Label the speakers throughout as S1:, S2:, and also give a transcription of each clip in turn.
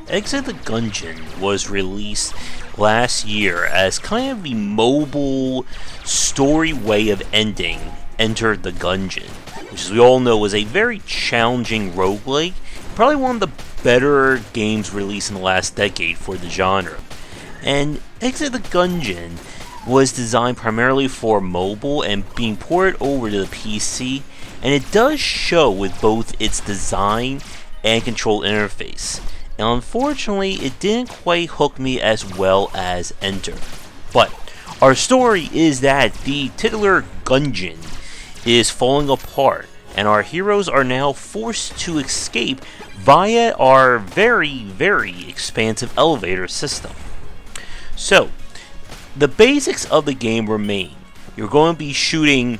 S1: Exit the Gungeon was released last year as kind of the mobile story way of ending Enter the Gungeon, which as we all know is a very challenging roguelike, probably one of the better games released in the last decade for the genre. And Exit the Gungeon was designed primarily for mobile and being ported over to the PC, and it does show with both its design and control interface. Now, unfortunately, it didn't quite hook me as well as Enter. But our story is that the titular Gungeon is falling apart, and our heroes are now forced to escape via our very, very expansive elevator system. So, the basics of the game remain. You're going to be shooting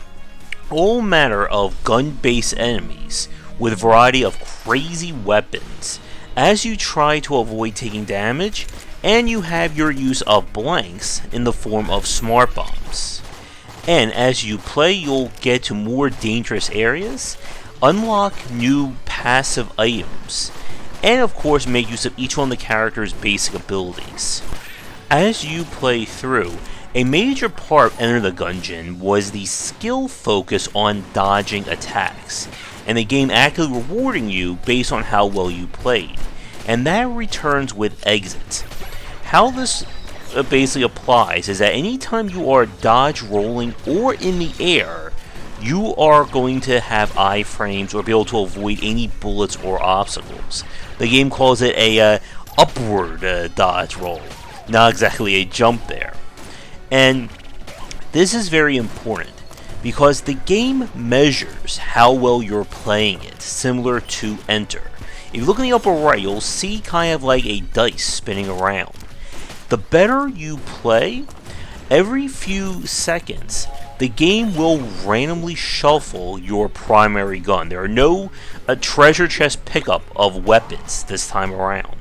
S1: all manner of gun-based enemies with a variety of crazy weapons as you try to avoid taking damage, and you have your use of blanks in the form of smart bombs. And as you play, you'll get to more dangerous areas, unlock new passive items, and of course make use of each one of the character's basic abilities. As you play through, a major part of Enter the Gungeon was the skill focus on dodging attacks, and the game actively rewarding you based on how well you played. And that returns with Exit. How this basically applies is that anytime you are dodge rolling or in the air, you are going to have iframes or be able to avoid any bullets or obstacles. The game calls it a upward dodge roll, not exactly a jump there. And this is very important because the game measures how well you're playing it, similar to Enter. If you look in the upper right, you'll see kind of like a dice spinning around. The better you play, every few seconds, the game will randomly shuffle your primary gun. There are no treasure chest pickup of weapons this time around.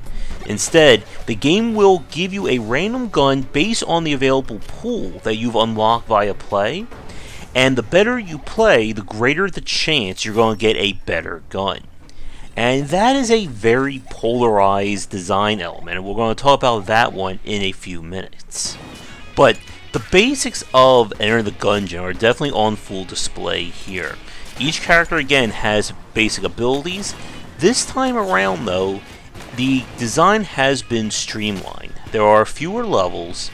S1: Instead, the game will give you a random gun based on the available pool that you've unlocked via play, and the better you play, the greater the chance you're going to get a better gun. And that is a very polarized design element, and we're going to talk about that one in a few minutes. But the basics of Enter the Gungeon are definitely on full display here. Each character again has basic abilities. This time around though, the design has been streamlined. There are fewer levels,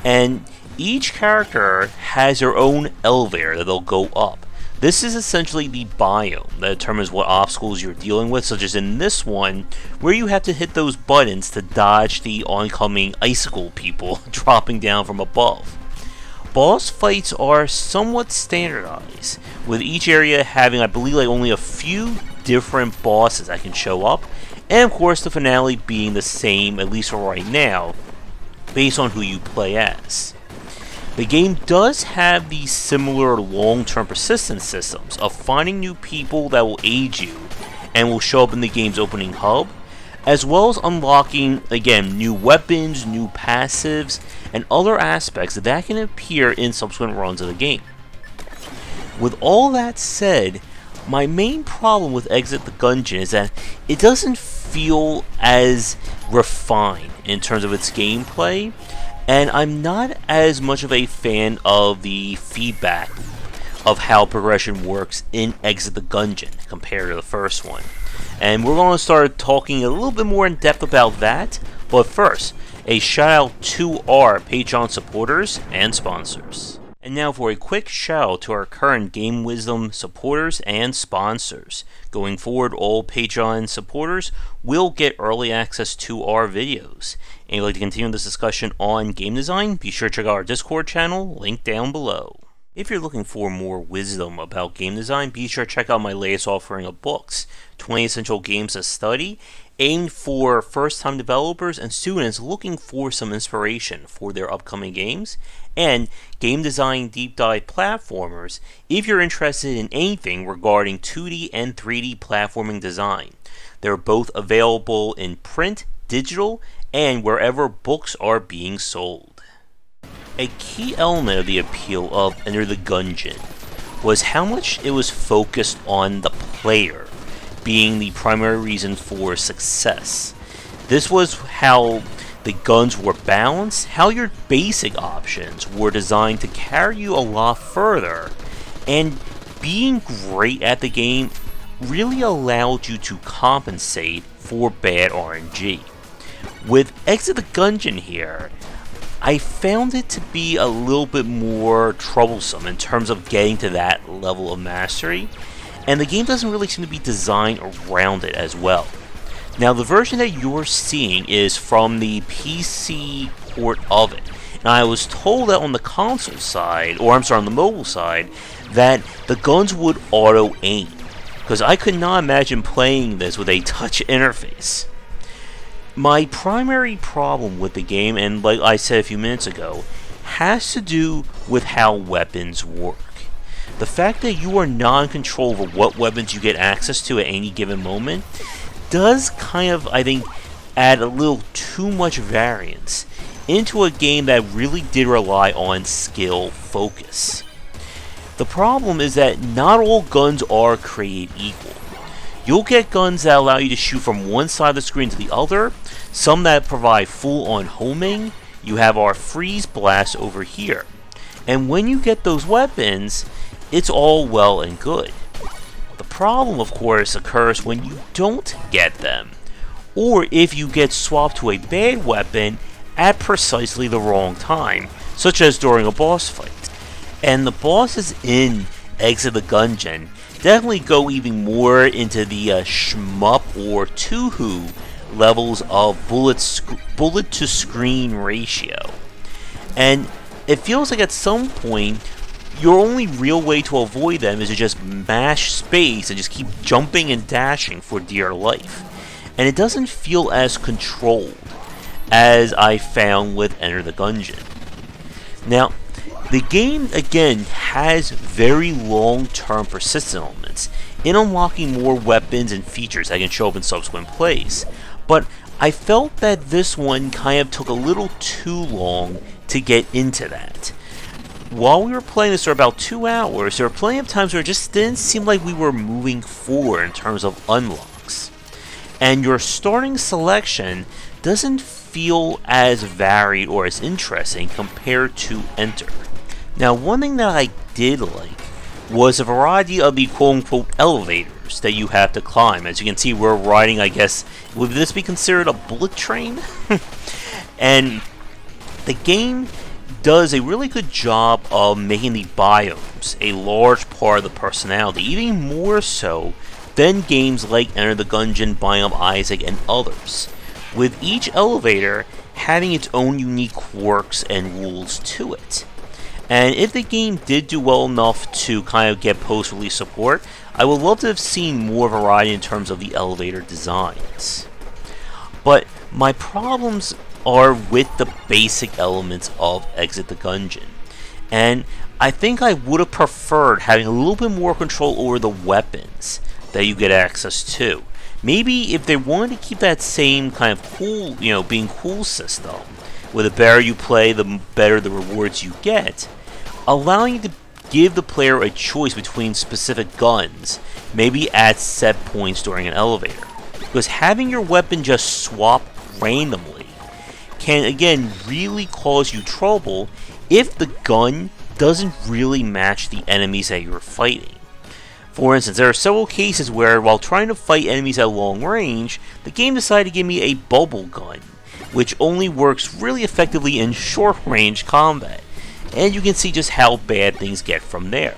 S1: and each character has their own elevator that they'll go up. This is essentially the biome that determines what obstacles you're dealing with, such as in this one, where you have to hit those buttons to dodge the oncoming icicle people dropping down from above. Boss fights are somewhat standardized, with each area having, I believe, like only a few different bosses that can show up, and of course the finale being the same, at least for right now, based on who you play as. The game does have these similar long-term persistence systems of finding new people that will aid you and will show up in the game's opening hub, as well as unlocking, again, new weapons, new passives, and other aspects that can appear in subsequent runs of the game. With all that said, my main problem with Exit the Gungeon is that it doesn't feel as refined in terms of its gameplay, and I'm not as much of a fan of the feedback of how progression works in Exit the Gungeon compared to the first one. And we're going to start talking a little bit more in depth about that, but first, a shout out to our Patreon supporters and sponsors. And now for a quick shout out to our current Game Wisdom supporters and sponsors. Going forward, all Patreon supporters will get early access to our videos. And if you'd like to continue this discussion on game design, be sure to check out our Discord channel, linked down below. If you're looking for more wisdom about game design, be sure to check out my latest offering of books, 20 Essential Games to Study, aimed for first-time developers and students looking for some inspiration for their upcoming games, and Game Design Deep Dive Platformers if you're interested in anything regarding 2D and 3D platforming design. They're both available in print, digital, and wherever books are being sold. A key element of the appeal of Enter the Gungeon was how much it was focused on the player being the primary reason for success. This was how the guns were balanced, how your basic options were designed to carry you a lot further, and being great at the game really allowed you to compensate for bad RNG. With Exit the Gungeon here, I found it to be a little bit more troublesome in terms of getting to that level of mastery, and the game doesn't really seem to be designed around it as well. Now, the version that you're seeing is from the PC port of it, and I was told that on the console side, or I'm sorry, on the mobile side, that the guns would auto-aim, because I could not imagine playing this with a touch interface. My primary problem with the game, and like I said a few minutes ago, has to do with how weapons work. The fact that you are not in control over what weapons you get access to at any given moment does kind of, I think, add a little too much variance into a game that really did rely on skill focus. The problem is that not all guns are created equal. You'll get guns that allow you to shoot from one side of the screen to the other, some that provide full-on homing. You have our freeze blast over here. And when you get those weapons, it's all well and good. The problem, of course, occurs when you don't get them, or if you get swapped to a bad weapon at precisely the wrong time, such as during a boss fight. And the bosses in Exit the Gungeon definitely go even more into the shmup or two-hoo levels of bullet to screen ratio. And it feels like at some point, your only real way to avoid them is to just mash space and just keep jumping and dashing for dear life. And it doesn't feel as controlled as I found with Enter the Gungeon. Now, the game, again, has very long-term persistent elements in unlocking more weapons and features that can show up in subsequent plays. But I felt that this one kind of took a little too long to get into that. While we were playing this for about 2 hours, there were plenty of times where it just didn't seem like we were moving forward in terms of unlocks. And your starting selection doesn't feel as varied or as interesting compared to Enter. Now, one thing that I did like was a variety of the quote-unquote elevators that you have to climb. As you can see, we're riding, I guess, would this be considered a bullet train? And the game does a really good job of making the biomes a large part of the personality, even more so than games like Enter the Gungeon, Biome Isaac, and others, with each elevator having its own unique quirks and rules to it. And if the game did do well enough to kind of get post-release support, I would love to have seen more variety in terms of the elevator designs. But my problems are with the basic elements of Exit the Gungeon. And I think I would have preferred having a little bit more control over the weapons that you get access to. Maybe if they wanted to keep that same kind of cool, being cool system, where the better you play, the better the rewards you get, allowing you to give the player a choice between specific guns, maybe at set points during an elevator. Because having your weapon just swap randomly can, again, really cause you trouble if the gun doesn't really match the enemies that you're fighting. For instance, there are several cases where, while trying to fight enemies at long range, the game decided to give me a bubble gun, which only works really effectively in short-range combat. And you can see just how bad things get from there.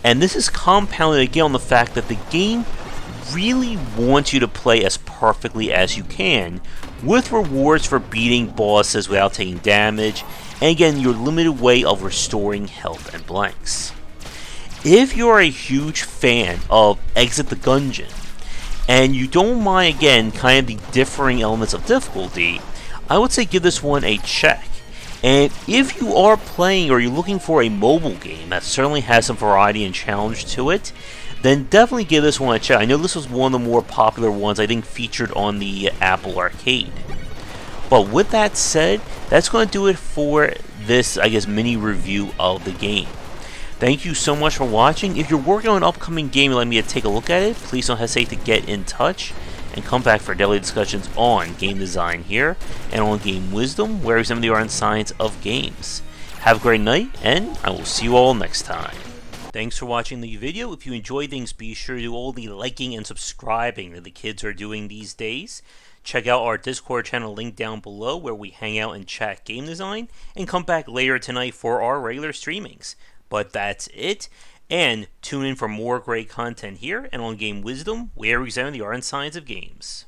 S1: And this is compounded again on the fact that the game really wants you to play as perfectly as you can, with rewards for beating bosses without taking damage, and again, your limited way of restoring health and blanks. If you're a huge fan of Exit the Gungeon, and you don't mind, again, kind of the differing elements of difficulty, I would say give this one a check. And if you are playing or you're looking for a mobile game that certainly has some variety and challenge to it, then definitely give this one a check. I know this was one of the more popular ones, I think, featured on the Apple Arcade. But with that said, that's going to do it for this, I guess, mini review of the game. Thank you so much for watching. If you're working on an upcoming game and you'd like me to take a look at it, please don't hesitate to get in touch. and come back for daily discussions on game design here, and on game wisdom, where we examine the art and science of games. Have a great night, and I will see you all next time. Thanks for watching the video. If you enjoy things, be sure to do all the liking and subscribing that the kids are doing these days. Check out our Discord channel linked down below where we hang out and chat game design, and come back later tonight for our regular streamings. But that's it, and tune in for more great content here and on Game Wisdom, where we examine the art and science of games.